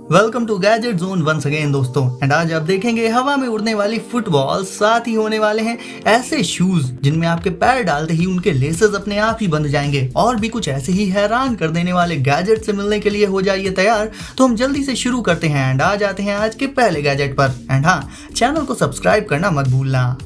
Welcome to Gadget Zone once again दोस्तों। And आज आप देखेंगे हवा में उड़ने वाली फुटबॉल, साथ ही होने वाले हैं ऐसे शूज जिनमें आपके पैर डालते ही उनके लेसेस अपने आप ही बंध जाएंगे, और भी कुछ ऐसे ही हैरान कर देने वाले गैजेट से मिलने के लिए हो जाइए तैयार। तो हम जल्दी से शुरू करते हैं एंड आ जाते हैं आज के पहले गैजेट पर। एंड हाँ, चैनल को सब्सक्राइब करना मत भूलना।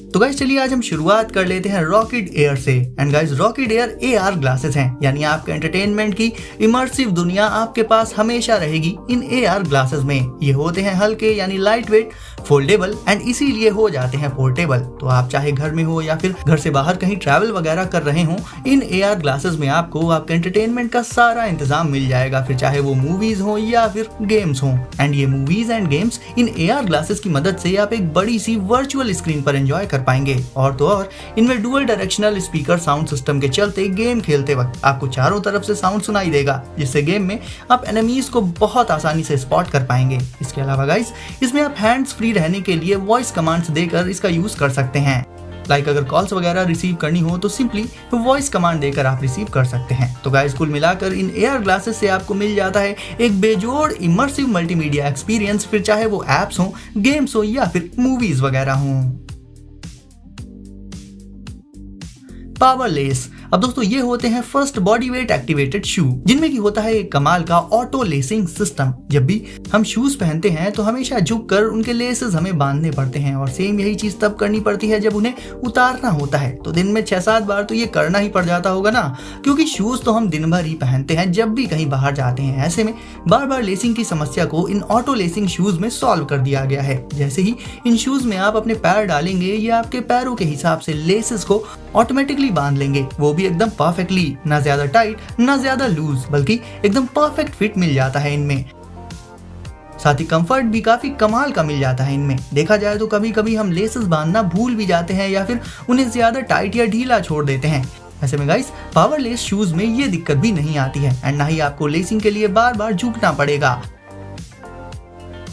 तो गाइस चलिए आज हम शुरुआत कर लेते हैं रॉकेट एयर से। And guys rocket air AR glasses हैं, यानी आपके एंटरटेनमेंट की इमर्सिव दुनिया आपके पास हमेशा रहेगी इन AR ग्लासेस में। ये होते हैं हल्के यानी लाइट वेट, फोल्डेबल एंड इसीलिए हो जाते हैं पोर्टेबल। तो आप चाहे घर में हो या फिर घर से बाहर कहीं ट्रैवल वगैरह कर रहे हो, इन AR ग्लासेस में आपको आपके एंटरटेनमेंट का सारा इंतजाम मिल जाएगा, फिर चाहे वो मूवीज हो या फिर गेम्स हो। एंड ये movies and games in AR glasses की मदद से आप एक बड़ी सी वर्चुअल स्क्रीन पर एंजॉय कर पाएंगे। और तो और इनमें dual directional speaker sound system के चलते गेम खेलते वक्त आपको चारों तरफ से साउंड सुनाई देगा, जिससे गेम में आप एनिमीज को बहुत आसानी से स्पॉट कर पाएंगे। इसके अलावा गाइस इसमें आप हैंड्स फ्री रहने के लिए वॉइस कमांड्स देकर इसका यूज कर सकते हैं। लाइक अगर कॉल्स वगैरह रिसीव करनी हो तो सिंपली वॉइस कमांड देकर आप रिसीव कर सकते हैं। तो गाइस कुल मिलाकर इन AR ग्लासेस से आपको मिल जाता है एक बेजोड़ इमर्सिव मल्टीमीडिया एक्सपीरियंस, फिर चाहे वो एप्स हो, गेम्स हो या फिर मूवीज वगैरह हो। पावरलेस। अब दोस्तों ये होते हैं फर्स्ट बॉडी वेट एक्टिवेटेड शू, जिनमें की होता है एक कमाल का ऑटो लेसिंग सिस्टम। जब भी हम शूज पहनते हैं तो हमेशा झुक कर उनके लेसेस हमें बांधने पड़ते हैं, और सेम यही चीज तब करनी पड़ती है जब उन्हें उतारना होता है। तो दिन में 6-7 बार तो ये करना ही पड़ जाता होगा ना, क्योंकि शूज तो हम दिन भर ही पहनते हैं जब भी कहीं बाहर जाते हैं। ऐसे में बार बार लेसिंग की समस्या को इन ऑटो लेसिंग शूज में सॉल्व कर दिया गया है। जैसे ही इन शूज में आप अपने पैर डालेंगे, ये आपके पैरों के हिसाब से लेसेस को ऑटोमेटिकली बांध लेंगे, वो भी एकदम परफेक्टली, ना ज्यादा टाइट ना ज्यादा लूज, बल्कि एकदम परफेक्ट फिट मिल जाता है इनमें। साथ ही कंफर्ट भी काफी कमाल का मिल जाता है इनमें। देखा जाए तो कभी कभी हम लेसेस बांधना भूल भी जाते हैं या फिर उन्हें ज्यादा टाइट या ढीला छोड़ देते हैं। ऐसे में गाइस पावरलेस शूज में ये दिक्कत भी नहीं आती है, एंड ना ही आपको लेसिंग के लिए बार बार झुकना पड़ेगा।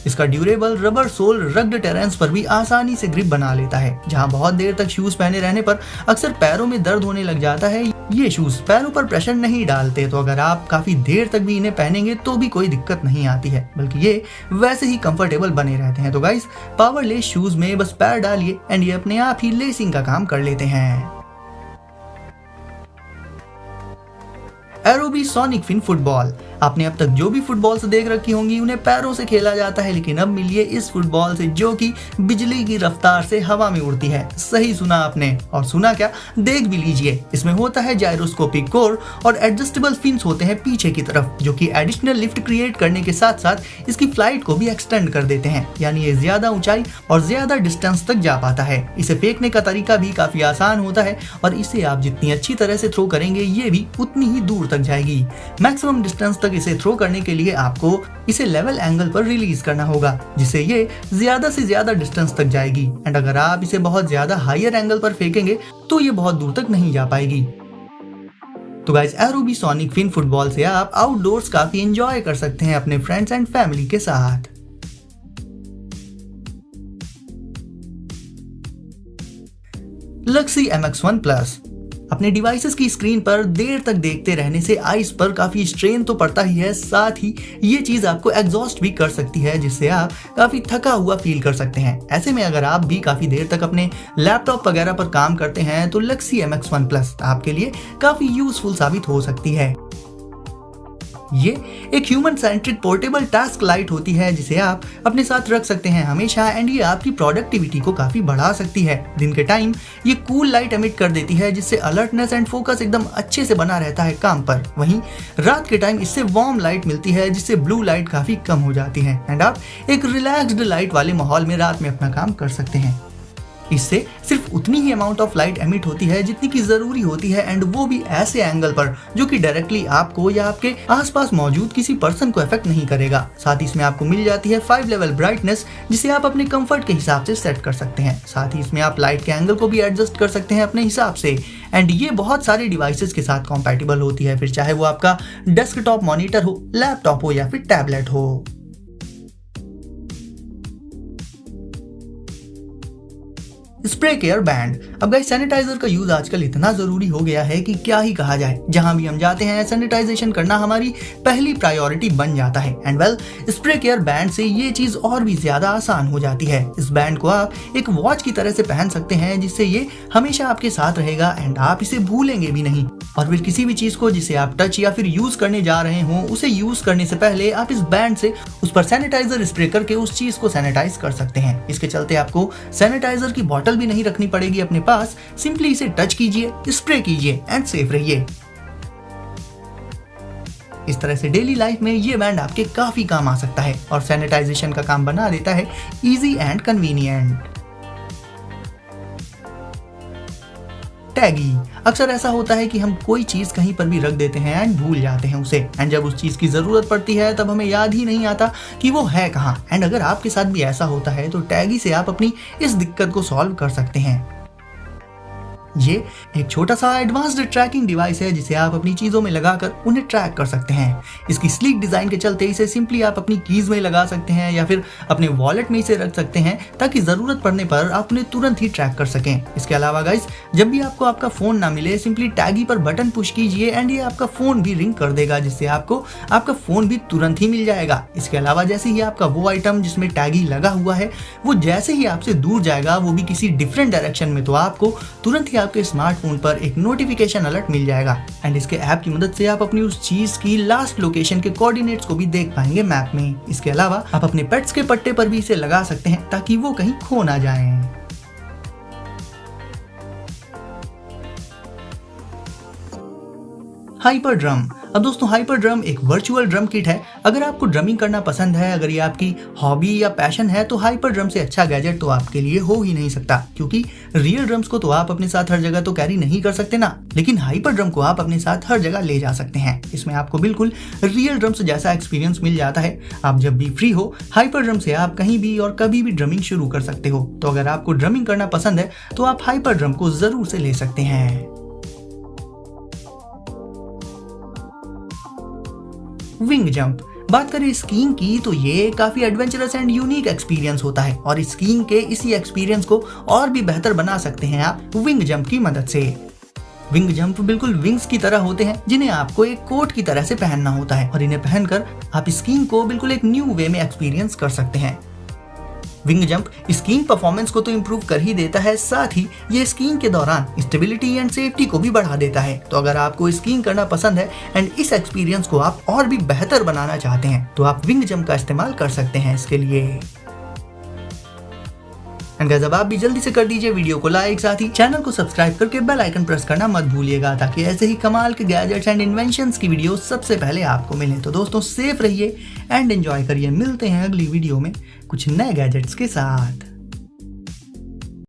इसका durable rubber sole rugged terrains पर भी आसानी से ग्रिप बना लेता है। जहां बहुत देर तक शूज पहने रहने पर अक्सर पैरों में दर्द होने लग जाता है, ये शूज पैरों पर प्रेशर नहीं डालते। तो अगर आप काफी देर तक भी इन्हें पहनेंगे तो भी कोई दिक्कत नहीं आती है, बल्कि ये वैसे ही कंफर्टेबल बने रहते हैं। तो गाइस पावरलेस शूज में बस पैर डालिए एंड ये अपने आप ही लेसिंग का काम कर लेते हैं। एरोबी सोनिक फिन फुटबॉल। आपने अब तक जो भी फुटबॉल से देख रखी होंगी उन्हें पैरों से खेला जाता है, लेकिन अब मिलिए इस फुटबॉल से जो कि बिजली की रफ्तार से हवा में उड़ती है। सही सुना आपने, और सुना क्या, देख भी लीजिए। इसमें होता है जायरोस्कोपिक कोर और एडजस्टेबल फिन्स होते हैं पीछे की तरफ, जो कि एडिशनल लिफ्ट क्रिएट करने के साथ साथ इसकी फ्लाइट को भी एक्सटेंड कर देते हैं, यानी ये ज्यादा ऊंचाई और ज्यादा डिस्टेंस तक जा पाता है। इसे फेंकने का तरीका भी काफी आसान होता है, और इसे आप जितनी अच्छी तरह से थ्रो करेंगे ये भी उतनी ही दूर तक जाएगी। मैक्सिमम डिस्टेंस तक इसे थ्रो करने के लिए आपको इसे लेवल एंगल पर रिलीज करना होगा, जिससे ये ज्यादा से ज्यादा डिस्टेंस तक जाएगी। एंड अगर आप इसे बहुत ज्यादा हायर एंगल पर फेंकेंगे तो ये बहुत दूर तक नहीं जा पाएगी। तो गाइस एरोबी सोनिक फिन फुटबॉल से आप आउटडोर्स काफी एंजॉय कर सकते हैं अपने फ्रेंड्स एंड फैमिली के साथ। लक्सी MX1 प्लस। अपने डिवाइसेस की स्क्रीन पर देर तक देखते रहने से आईज पर काफी स्ट्रेन तो पड़ता ही है, साथ ही ये चीज आपको एग्जॉस्ट भी कर सकती है, जिससे आप काफी थका हुआ फील कर सकते हैं। ऐसे में अगर आप भी काफी देर तक अपने लैपटॉप वगैरह पर काम करते हैं तो लक्सी MX1 प्लस आपके लिए काफी यूजफुल साबित हो सकती है। ये एक human centric portable task light होती है, जिसे आप अपने साथ रख सकते हैं हमेशा, एंड ये आपकी प्रोडक्टिविटी को काफी बढ़ा सकती है। दिन के टाइम ये कूल लाइट एमिट कर देती है, जिससे अलर्टनेस एंड फोकस एकदम अच्छे से बना रहता है काम पर। वहीं रात के टाइम इससे वार्म लाइट मिलती है, जिससे ब्लू लाइट काफी कम हो जाती है, एंड आप एक रिलैक्स्ड लाइट वाले माहौल में रात में अपना काम कर सकते हैं। इससे सिर्फ उतनी ही अमाउंट ऑफ लाइट एमिट होती है जितनी की जरूरी होती है, एंड वो भी ऐसे एंगल पर जो कि डायरेक्टली आपको या आपके आसपास मौजूद किसी पर्सन को इफेक्ट नहीं करेगा। साथ ही इसमें आपको मिल जाती है 5 लेवल ब्राइटनेस, जिसे आप अपने कंफर्ट के हिसाब से सेट कर सकते हैं। साथ ही इसमें आप लाइट के एंगल को भी एडजस्ट कर सकते हैं अपने हिसाब से, एंड ये बहुत सारे डिवाइसेस के साथ कॉम्पैटिबल होती है, फिर चाहे वो आपका डेस्कटॉप मॉनिटर हो, लैपटॉप हो या फिर टैबलेट हो। Spray care band. अब गाइस सैनिटाइजर का यूज आजकल इतना जरूरी हो गया है कि क्या ही कहा जाए। जहां भी हम जाते हैं सैनिटाइजेशन करना हमारी पहली प्रायोरिटी बन जाता है। And well spray care band से ये चीज और भी ज्यादा आसान हो जाती है। इस बैंड को आप एक वॉच की तरह से पहन सकते हैं, जिससे ये हमेशा आपके साथ रहेगा एंड आप इसे भूलेंगे भी नहीं। और फिर किसी भी चीज को जिसे आप टच या फिर यूज करने जा रहे हो, उसे यूज करने से पहले आप इस बैंड से उस पर सैनिटाइजर स्प्रे करके उस चीज को सैनिटाइज कर सकते हैं। इसके चलते आपको सैनिटाइजर की बॉटल भी नहीं रखनी पड़ेगी अपने पास। सिंपली इसे टच कीजिए, स्प्रे कीजिए एंड सेफ रहिए। इस तरह से डेली लाइफ में ये बैंड आपके काफी काम आ सकता है और सैनिटाइजेशन का काम बना देता है इजी एंड कन्वीनियंट। टैगी। अक्सर ऐसा होता है कि हम कोई चीज कहीं पर भी रख देते हैं एंड भूल जाते हैं उसे। एंड जब उस चीज की जरूरत पड़ती है तब हमें याद ही नहीं आता कि वो है कहाँ। एंड अगर आपके साथ भी ऐसा होता है तो टैगी से आप अपनी इस दिक्कत को सॉल्व कर सकते हैं। ये एक छोटा सा एडवांस्ड ट्रैकिंग डिवाइस है जिसे आप अपनी चीजों में लगाकर उन्हें ट्रैक कर सकते हैं। इसकी स्लीक डिजाइन के चलते इसे सिंपली आप अपनी कीज में लगा सकते हैं या फिर अपने वॉलेट में इसे रख सकते हैं, ताकि जरूरत पड़ने पर आप उन्हें तुरंत ही ट्रैक कर सकें। इसके अलावा गाइस जब भी आपको आपका फोन ना मिले, सिंपली टैगी पर बटन पुश कीजिए एंड ये आपका फोन भी रिंग कर देगा, जिससे आपको आपका फोन भी तुरंत ही मिल जाएगा। इसके अलावा जैसे ही आपका वो आइटम जिसमें टैगी लगा हुआ है वो जैसे ही आपसे दूर जाएगा, वो भी किसी डिफरेंट डायरेक्शन में, तो आपको तुरंत ही आपके स्मार्टफोन पर एक नोटिफिकेशन अलर्ट मिल जाएगा। एंड इसके ऐप की मदद से आप अपनी उस चीज की लास्ट लोकेशन के कोऑर्डिनेट्स को भी देख पाएंगे मैप में। इसके अलावा आप अपने पेट्स के पट्टे पर भी इसे लगा सकते हैं ताकि वो कहीं खो ना जाएं। Hyper drum. अब दोस्तों हाइपर ड्रम एक वर्चुअल ड्रम किट है। अगर आपको ड्रमिंग करना पसंद है, अगर ये आपकी हॉबी या पैशन है, तो हाइपर ड्रम से अच्छा गैजेट तो आपके लिए हो ही नहीं सकता। क्योंकि रियल ड्रम्स को तो आप अपने साथ हर जगह तो कैरी नहीं कर सकते ना, लेकिन हाइपर ड्रम को आप अपने साथ हर जगह ले जा सकते हैं। इसमें आपको बिल्कुल रियल ड्रम्स जैसा एक्सपीरियंस मिल जाता है। आप जब भी फ्री हो, हाइपर ड्रम से आप कहीं भी और कभी भी ड्रमिंग शुरू कर सकते हो। तो अगर आपको ड्रमिंग करना पसंद है तो आप हाइपर ड्रम को जरूर से ले सकते हैं। Wing jump. बात करें स्कीइंग की तो ये काफी एडवेंचरस एंड यूनिक एक्सपीरियंस होता है और स्कीइंग के इसी एक्सपीरियंस को और भी बेहतर बना सकते हैं आप विंग जंप की मदद से। विंग जंप बिल्कुल विंग्स की तरह होते हैं, जिन्हें आपको एक कोट की तरह से पहनना होता है और इन्हें पहनकर आप स्कीइंग को बिल्कुल एक न्यू वे में एक्सपीरियंस कर सकते हैं। विंग जंप स्कीइंग परफॉर्मेंस को तो इम्प्रूव कर ही देता है, साथ ही ये स्कीइंग के दौरान स्टेबिलिटी एंड सेफ्टी को भी बढ़ा देता है। तो अगर आपको स्कीइंग करना पसंद है एंड इस एक्सपीरियंस को आप और भी बेहतर बनाना चाहते हैं तो आप विंग जंप का इस्तेमाल कर सकते हैं इसके लिए। एंड गाइस अब आप भी जल्दी से कर दीजिए वीडियो को लाइक, साथ ही चैनल को सब्सक्राइब करके बेल आइकन प्रेस करना मत भूलिएगा, ताकि ऐसे ही कमाल के गैजेट्स एंड इन्वेंशंस की वीडियो सबसे पहले आपको मिले। तो दोस्तों सेफ रहिए एंड एंजॉय करिए। मिलते हैं अगली वीडियो में कुछ नए गैजेट्स के साथ।